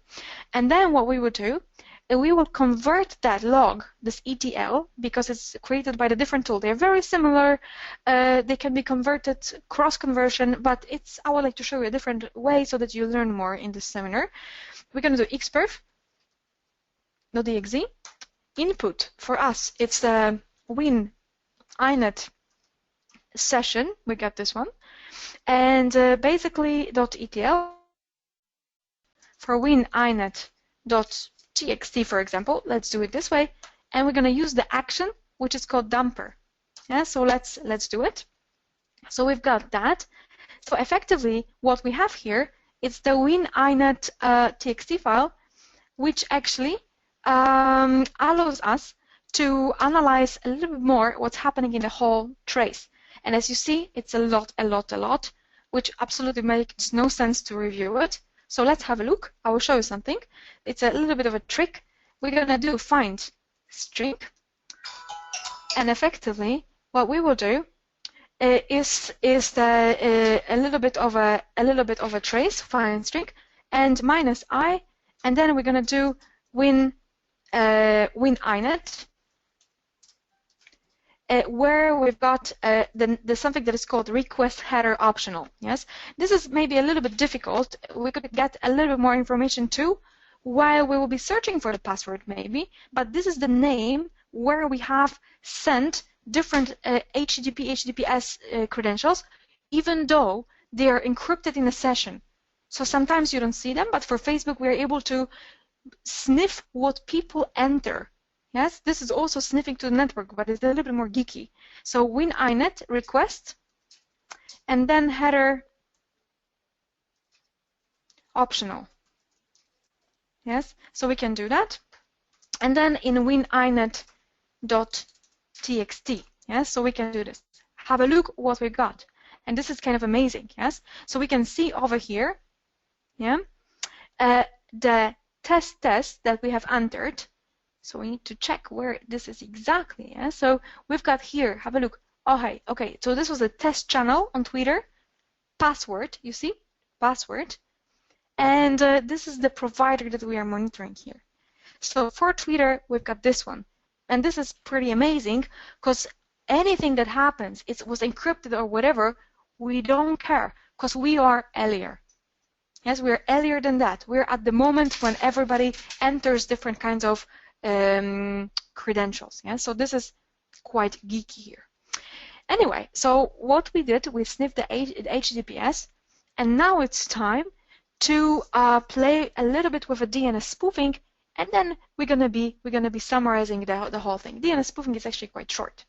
And then what we would do, we will convert that log, this ETL, because it's created by the different tool. They're very similar. They can be converted, cross-conversion, but I would like to show you a different way so that you learn more in this seminar. We're going to do xperf.exe. Input for us, it's the WinINet session. We got this one. And basically .etl for WinINet.txt, for example. Let's do it this way, and we're going to use the action, which is called dumper. Yeah, so let's do it. So we've got that. So effectively, what we have here is the WinINet txt file, which actually allows us to analyze a little bit more what's happening in the whole trace. And as you see, it's a lot, which absolutely makes no sense to review it. So let's have a look. I will show you something. It's a little bit of a trick. We're going to do find string. And effectively, what we will do is a little bit of a trace, find string, and minus I, and then we're going to do WinINet where we've got the something that is called request header optional. Yes, this is maybe a little bit difficult. We could get a little bit more information too while we will be searching for the password maybe, but this is the name where we have sent different HTTP, HTTPS credentials, even though they are encrypted in a session. So sometimes you don't see them, but for Facebook we are able to sniff what people enter. Yes, this is also sniffing to the network, but it's a little bit more geeky. So win-inet request, and then header optional. Yes, so we can do that. And then in wininet.txt. Yes, so we can do this. Have a look what we got. And this is kind of amazing. Yes, so we can see over here, yeah, the test that we have entered. So we need to check where this is exactly. Yeah? So we've got here, have a look. Oh, hey, okay, so this was a test channel on Twitter. Password, you see, password. And this is the provider that we are monitoring here. So for Twitter, we've got this one. And this is pretty amazing because anything that happens, it was encrypted or whatever, we don't care because we are earlier. Yes, we're earlier than that. We're at the moment when everybody enters different kinds of credentials. Yeah, so this is quite geeky here. Anyway, so what we did, we sniffed the HTTPS, and now it's time to play a little bit with a DNS spoofing, and then we're gonna be summarizing the whole thing. DNS spoofing is actually quite short.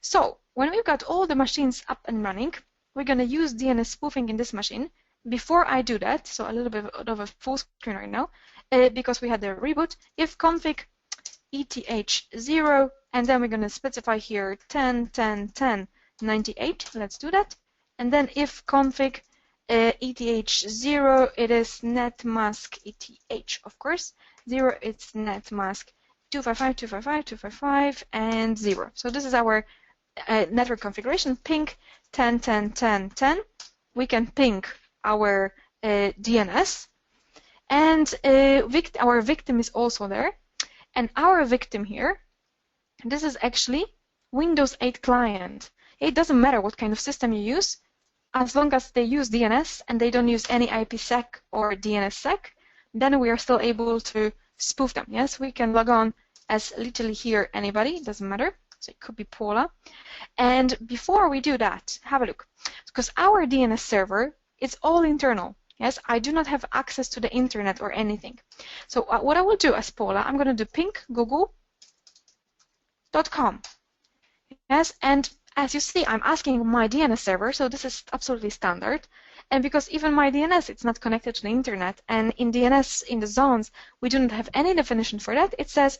So when we've got all the machines up and running, we're gonna use DNS spoofing in this machine. Before I do that, so a little bit of a full screen right now, because we had the reboot, if config eth0, and then we're going to specify here 10.10.10.98, let's do that, and then if config eth0, it is netmask eth, of course, 0 it's netmask 255.255.255 and 0. So this is our network configuration, ping 10.10.10.10, we can ping our DNS, and our victim is also there, and our victim here, this is actually Windows 8 client. It doesn't matter what kind of system you use, as long as they use DNS and they don't use any IPsec or DNSSEC, then we are still able to spoof them. Yes, we can log on as literally here anybody, it doesn't matter, so it could be Paula. And before we do that, have a look, because our DNS server, it's all internal. Yes, I do not have access to the internet or anything. So what I will do as Paula, I'm going to do ping google.com. Yes, and as you see, I'm asking my DNS server, so this is absolutely standard. And because even my DNS, it's not connected to the internet, and in DNS, in the zones, we do not have any definition for that. It says,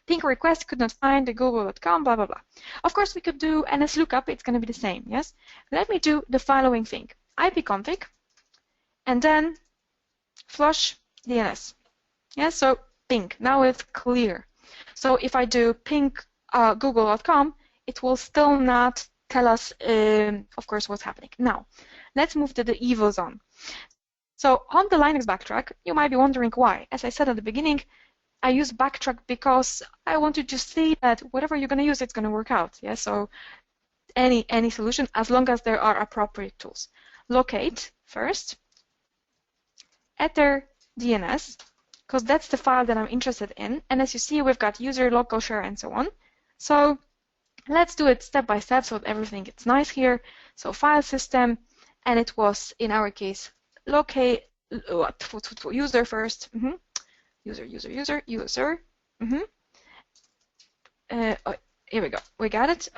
ping request could not find the google.com, blah, blah, blah. Of course, we could do NS lookup. It's going to be the same, yes? Let me do the following thing. ipconfig, and then flush DNS. Yeah, so ping. Now it's clear. So if I do ping google.com, it will still not tell us, of course, what's happening. Now, let's move to the evil zone. So on the Linux backtrack, you might be wondering why. As I said at the beginning, I use backtrack because I wanted to see that whatever you're going to use, it's going to work out. Yeah, so any solution, as long as there are appropriate tools. Locate first. Ether DNS, because that's the file that I'm interested in. And as you see, we've got user, local share, and so on. So let's do it step by step so that everything gets nice here. So file system, and it was, in our case, locate, user first. User. Here we go. We got it.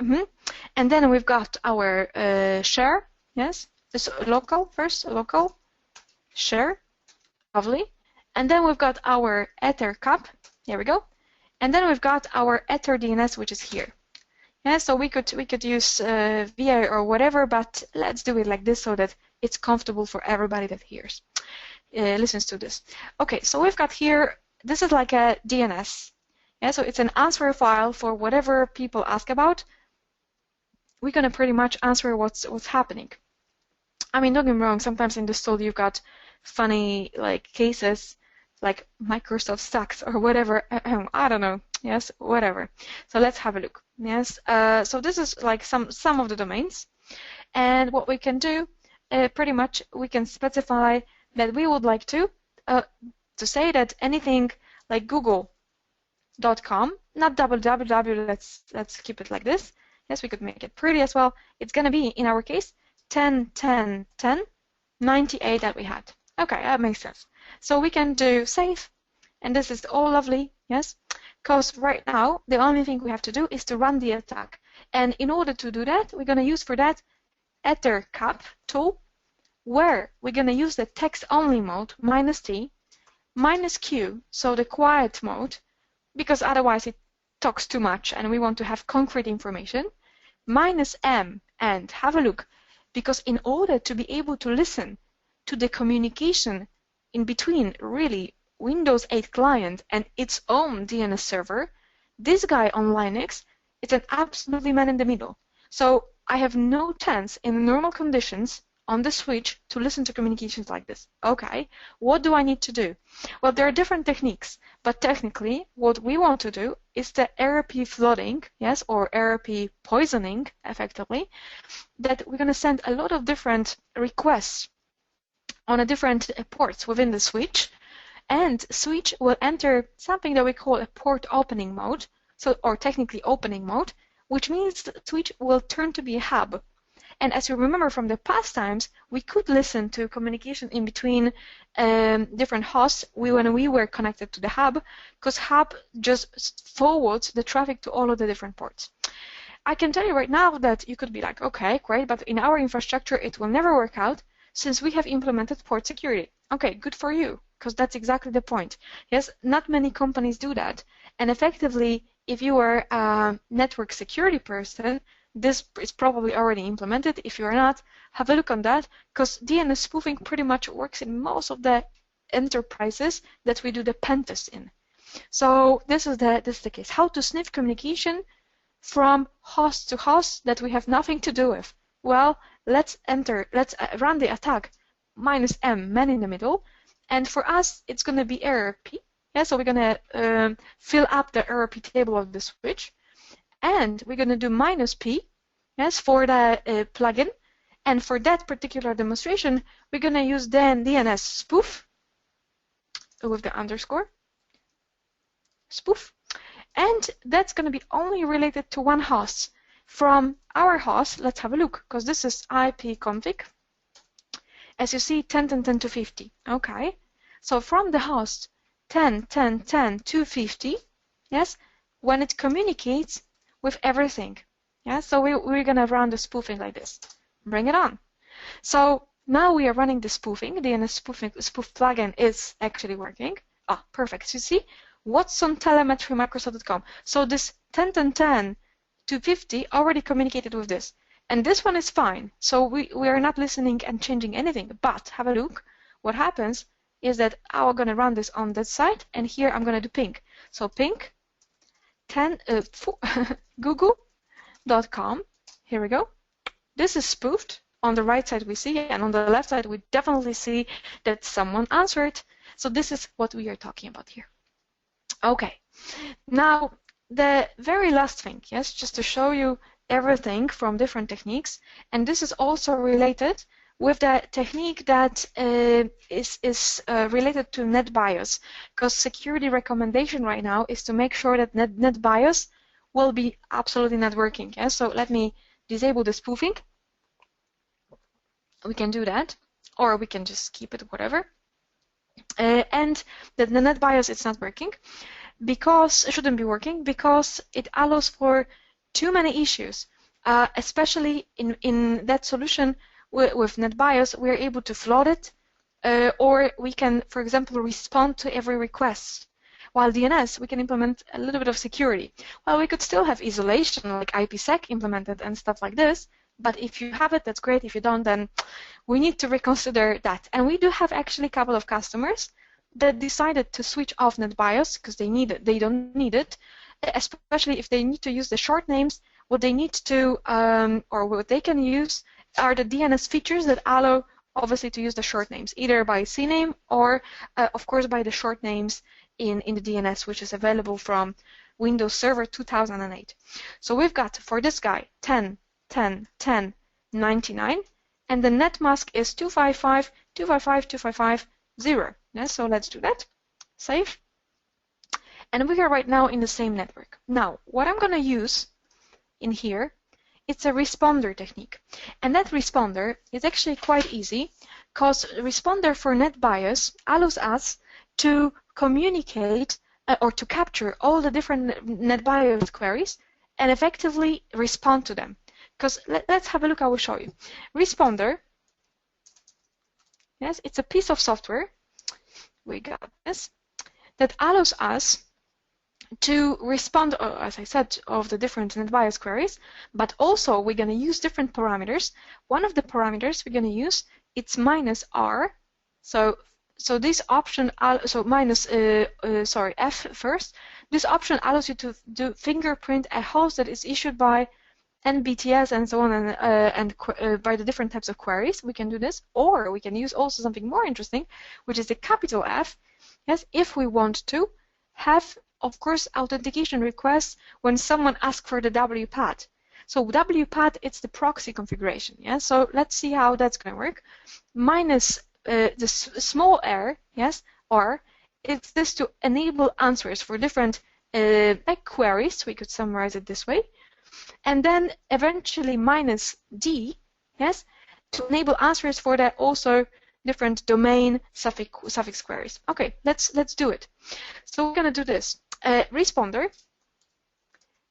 And then we've got our share. Yes, this local first, local share. Lovely. And then we've got our Ether cap. Here we go. And then we've got our Ether DNS, which is here. Yeah, so we could use VI or whatever, but let's do it like this so that it's comfortable for everybody that hears, listens to this. Okay, so we've got here, this is like a DNS. Yeah, so it's an answer file for whatever people ask about. We're gonna pretty much answer what's happening. I mean, don't get me wrong, sometimes in the tool you've got funny like cases like Microsoft sucks or whatever. I don't know. yes, whatever. So let's have a look. Yes, so this is like some of the domains, and what we can do, pretty much, we can specify that we would like to say that anything like google.com, not www, let's keep it like this. Yes, we could make it pretty as well. It's going to be, in our case, 10, 10, 10, 98 that we had. Okay, that makes sense. So we can do save, and this is all lovely, yes, because right now the only thing we have to do is to run the attack. And in order to do that, we're going to use for that ettercap tool, where we're going to use the text-only mode, -T, -Q, so the quiet mode, because otherwise it talks too much and we want to have concrete information, -M, and have a look, because in order to be able to listen to the communication in between really Windows 8 client and its own DNS server, this guy on Linux is an absolutely man in the middle. So I have no chance in normal conditions on the switch to listen to communications like this. Okay, what do I need to do? Well, there are different techniques, but technically what we want to do is the RP flooding, yes, or RP poisoning, effectively, that we're going to send a lot of different requests on a different ports within the switch, and switch will enter something that we call a port opening mode, so, or technically opening mode, which means the switch will turn to be a hub. And as you remember from the past times, we could listen to communication in between different hosts when we were connected to the hub, because hub just forwards the traffic to all of the different ports. I can tell you right now that you could be like, okay, great, but in our infrastructure it will never work out since we have implemented port security. Okay, good for you, because that's exactly the point. Yes, not many companies do that. And effectively, if you are a network security person, this is probably already implemented. If you are not, have a look on that, because DNS spoofing pretty much works in most of the enterprises that we do the pen test in. So this is the case. How to sniff communication from host to host that we have nothing to do with. Well, let's run the attack -M, man in the middle, and for us it's going to be RP. Yeah, so we're going to fill up the RP table of the switch, and we're going to do -P, yes, for the plugin, and for that particular demonstration we're going to use then DNS spoof with the underscore spoof, and that's going to be only related to one host. From our host, let's have a look, because this is ipconfig. As you see, 10, 10, 10 to 50. Okay, so from the host 10, 10, 10 to 50, yes, when it communicates with everything, yeah, so we're going to run the spoofing like this. Bring it on. So now we are running the spoofing. The DNS spoof plugin is actually working. Ah, perfect. So you see, what's on telemetry Microsoft.com? So this 10, 10, 10 to 50 already communicated with this. And this one is fine. So we are not listening and changing anything. But have a look. What happens is that I'm going to run this on that side, and here I'm going to do ping. So ping 10 google.com. Here we go. This is spoofed. On the right side we see, and on the left side we definitely see that someone answered. So this is what we are talking about here. Okay. Now the very last thing, yes, just to show you everything from different techniques, and this is also related with the technique that is related to NetBIOS, because security recommendation right now is to make sure that NetBIOS will be absolutely not working. Yeah? So let me disable the spoofing. We can do that, or we can just keep it, whatever. And the NetBIOS, it's not working, because it shouldn't be working, because it allows for too many issues, especially in that solution with NetBIOS. We're able to flood it, or we can, for example, respond to every request. While DNS, we can implement a little bit of security. Well, we could still have isolation, like IPsec implemented and stuff like this, but if you have it, that's great. If you don't, then we need to reconsider that. And we do have actually a couple of customers that decided to switch off NetBIOS because they don't need it, especially if they need to use the short names. What they need to, or what they can use, are the DNS features that allow, obviously, to use the short names, either by CNAME or, of course, by the short names in the DNS, which is available from Windows Server 2008. So we've got for this guy 10, 10, 10, 99, and the net mask is 255, 255, 255, 0. Yeah, so let's do that. Save. And we are right now in the same network. Now, what I'm going to use in here, it's a responder technique. And that responder is actually quite easy because responder for NetBIOS allows us to communicate or to capture all the different NetBIOS queries and effectively respond to them. Because let's have a look, I will show you. Responder, yes, it's a piece of software, we got this, that allows us to respond, as I said, of the different NetBIOS queries, but also we're going to use different parameters. One of the parameters we're going to use, it's -R. So this option, F first. This option allows you to fingerprint a host that is issued by NBTS and so on, and by the different types of queries. We can do this, or we can use also something more interesting, which is the capital F. Yes, if we want to have, of course, authentication requests when someone asks for the WPAT. So WPAT, it's the proxy configuration. Yeah. So let's see how that's going to work. Minus the small r, yes, R, it's this to enable answers for different queries. We could summarize it this way. And then eventually -D, yes, to enable answers for that also different domain suffix queries. Okay, let's do it. So we're going to do this. Responder,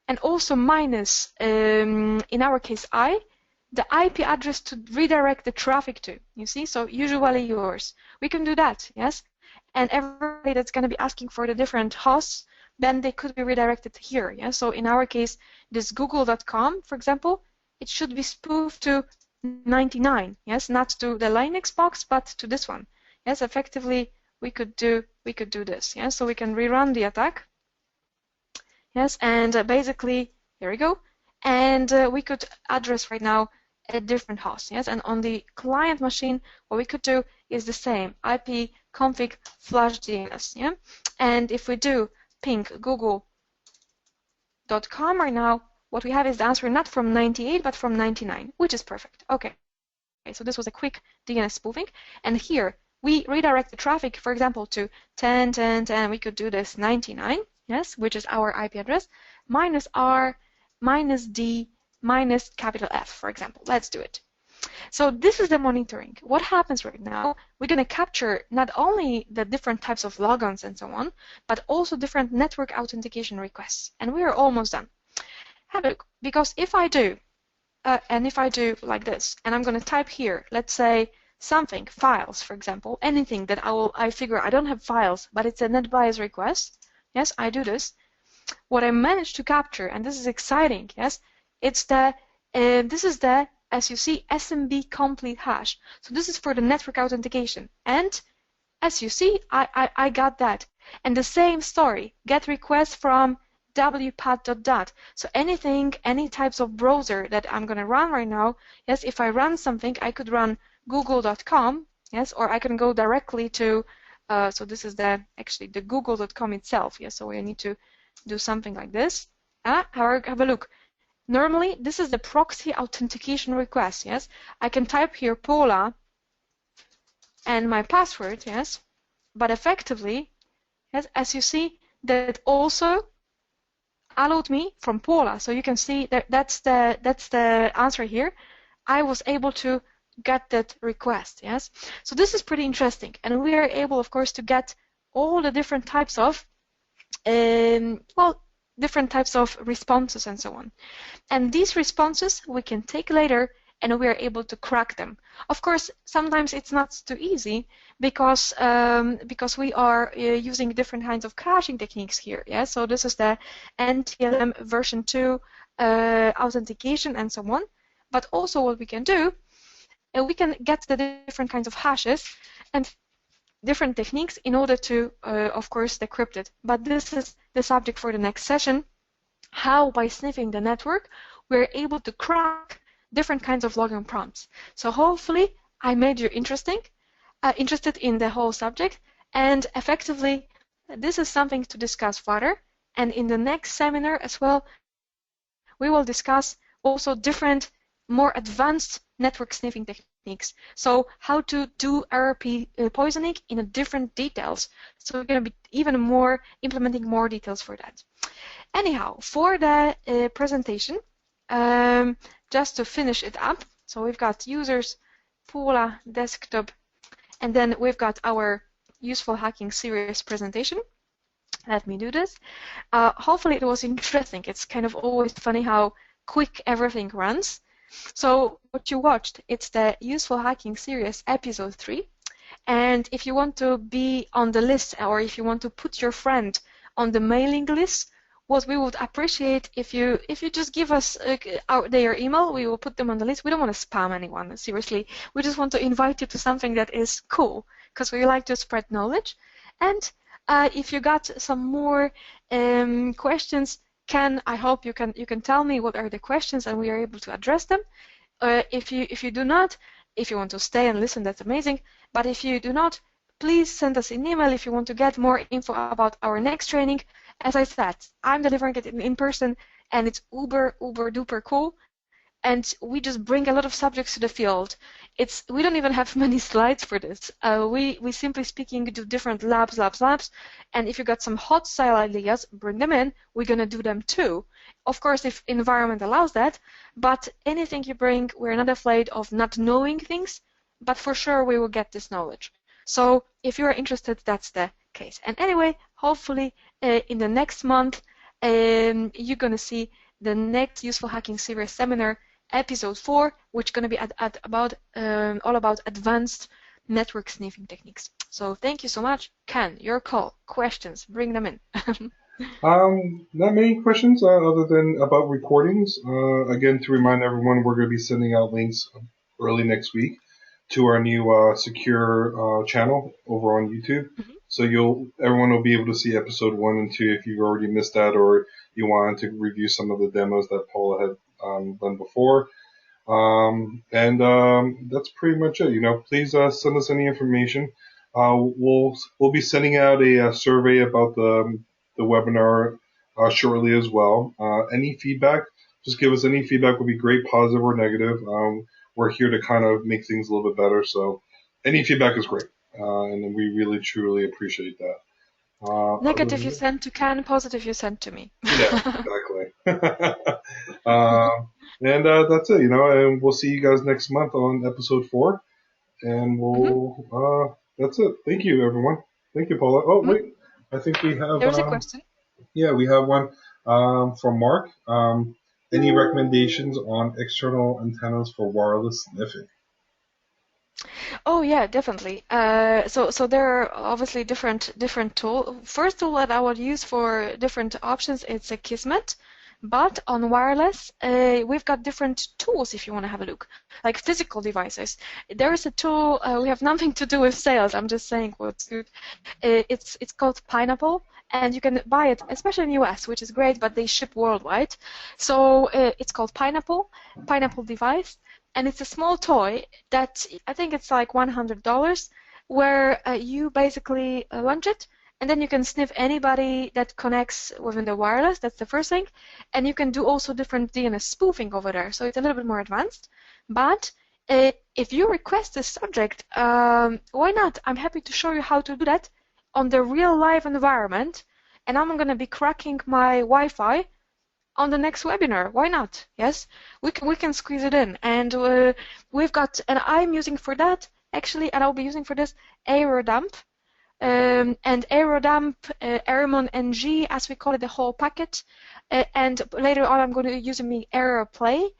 and also minus, in our case, the IP address to redirect the traffic to. You see, so usually yours. We can do that, yes? And everybody that's going to be asking for the different hosts, then they could be redirected here. Yeah? So in our case, this google.com, for example, it should be spoofed to 99. Yes, not to the Linux box, but to this one. Yes, effectively we could do this. Yeah, so we can rerun the attack. Yes, and basically here we go, and we could address right now a different host. Yes, and on the client machine, what we could do is the same IP config flash DNS. Yeah, and if we do ping google.com right now, what we have is the answer not from 98 but from 99, which is perfect. Okay, so this was a quick DNS spoofing, and here we redirect the traffic, for example, to 10, 10, 10. We could do this 99, yes, which is our IP address, -R, -D, minus capital F, for example. Let's do it. So this is the monitoring. What happens right now, we're going to capture not only the different types of logons and so on, but also different network authentication requests. And we are almost done. Have a look, because if I do, and if I do like this, and I'm going to type here, let's say something, files, for example, anything that I figure I don't have files, but it's a NetBIOS request. Yes, I do this. What I managed to capture, and this is exciting, yes, it's the, this is the, as you see, SMB complete hash. So this is for the network authentication. And as you see, I got that. And the same story, get request from wpat.dat. So anything, any types of browser that I'm going to run right now, yes, if I run something, I could run google.com, yes, or I can go directly to, so this is the, actually the google.com itself, yes, so I need to do something like this. Have a look. Normally, this is the proxy authentication request, yes. I can type here Paula and my password, yes, but effectively, yes, as you see, that also allowed me from Paula. So you can see that that's the answer here. I was able to get that request, yes. So this is pretty interesting, and we are able, of course, to get all the different types of, well, different types of responses and so on. And these responses we can take later and we are able to crack them. Of course, sometimes it's not too easy because we are using different kinds of caching techniques here. Yeah, so this is the NTLM version 2 authentication and so on. But also what we can do, we can get the different kinds of hashes and different techniques in order to, of course, decrypt it. But this is the subject for the next session, how by sniffing the network, we're able to crack different kinds of login prompts. So hopefully I made you interested in the whole subject, and effectively this is something to discuss further. And in the next seminar as well, we will discuss also different, more advanced network sniffing techniques. So how to do error poisoning in a different details. So we're going to be even more implementing more details for that. Anyhow, for the presentation, just to finish it up, so we've got users, Paula, desktop, and then we've got our useful hacking series presentation. Let me do this. Hopefully it was interesting. It's kind of always funny how quick everything runs. So what you watched, it's the Useful Hacking Series episode 3. And if you want to be on the list, or if you want to put your friend on the mailing list, what we would appreciate if you just give us their email, we will put them on the list. We don't want to spam anyone, seriously. We just want to invite you to something that is cool, because we like to spread knowledge. And if you got some more questions, I hope you can tell me what are the questions, and we are able to address them. If you do not, if you want to stay and listen, that's amazing. But if you do not, please send us an email if you want to get more info about our next training. As I said, I'm delivering it in person, and it's uber duper cool. And we just bring a lot of subjects to the field. We don't even have many slides for this. We simply speaking do different labs, and if you got some hot style ideas, bring them in. We're gonna do them too. Of course, if environment allows that, but anything you bring, we're not afraid of not knowing things, but for sure we will get this knowledge. So if you're interested, that's the case. And anyway, hopefully in the next month, you're gonna see the next Useful Hacking Series seminar, episode 4, which is going to be all about advanced network sniffing techniques. So thank you so much. Ken, your call. Questions, bring them in. Not many questions other than about recordings. Again, to remind everyone, we're going to be sending out links early next week to our new secure channel over on YouTube. So everyone will be able to see episode 1 and 2 if you've already missed that, or you wanted to review some of the demos that Paula had done before. That's pretty much it. Please send us any information. We'll be sending out a survey about the webinar shortly as well. Any feedback, just give us any feedback. Would be great, positive or negative. We're here to kind of make things a little bit better, so any feedback is great, and we really truly appreciate that. Negative you send to Ken, positive you send to me. Yeah, exactly. And that's it, and we'll see you guys next month on episode 4. And that's it. Thank you, everyone. Thank you, Paula. Oh, wait. I think we have... There's a question. Yeah, we have one from Mark. Any recommendations on external antennas for wireless sniffing? Oh yeah, definitely. So there are obviously different tools. First tool that I would use for different options, it's a Kismet. But on wireless, we've got different tools if you want to have a look, like physical devices. There is a tool, we have nothing to do with sales, I'm just saying what's good. It's called Pineapple, and you can buy it, especially in the US, which is great, but they ship worldwide. So it's called Pineapple device, and it's a small toy that I think it's like $100, where you basically launch it, and then you can sniff anybody that connects within the wireless. That's the first thing. And you can do also different DNS spoofing over there. So it's a little bit more advanced. But if you request a subject, why not? I'm happy to show you how to do that on the real live environment. And I'm going to be cracking my Wi-Fi on the next webinar. Why not? Yes, we can squeeze it in. And we've got, and I'm using for that, actually, and I'll be using for this Aerodump. And Aerodump, Airmon NG, as we call it, the whole packet. And later on, I'm going to be using AeroPlay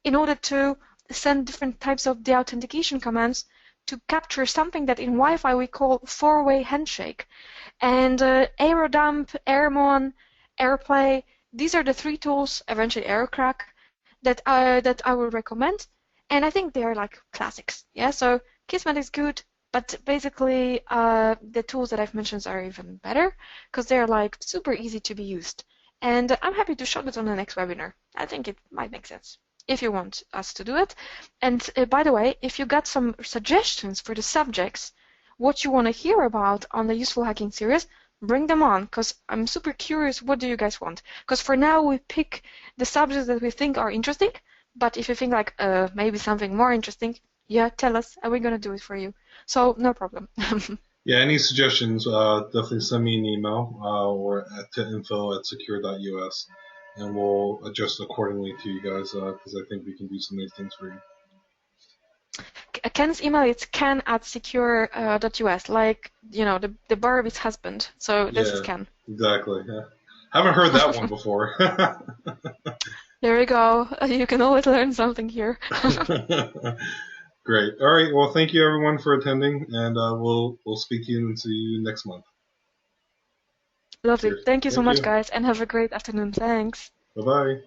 in order to send different types of deauthentication commands to capture something that in Wi-Fi we call four-way handshake. And Aerodump, Airmon, AirPlay, these are the 3 tools, eventually AeroCrack, that I would recommend. And I think they are like classics. Yeah, so Kismet is good. But basically, the tools that I've mentioned are even better because they're like super easy to be used. And I'm happy to show it on the next webinar. I think it might make sense if you want us to do it. And by the way, if you got some suggestions for the subjects, what you want to hear about on the Useful Hacking series, bring them on, because I'm super curious. What do you guys want? Because for now we pick the subjects that we think are interesting, but if you think like maybe something more interesting, yeah, tell us, and we're gonna do it for you. So no problem. Yeah, any suggestions, definitely send me an email or to info@secure.us, and we'll adjust accordingly to you guys because I think we can do some nice things for you. Ken's email is ken@secure.us, like, the Barbie's husband. So this is Yeah, Ken. exactly. Yeah. Haven't heard that one before. There you go. You can always learn something here. Great. All right. Well, thank you everyone for attending, and we'll speak to you and see you next month. Lovely. Cheers. Thank you so Thank much, you. guys, and have a great afternoon. Thanks. Bye bye.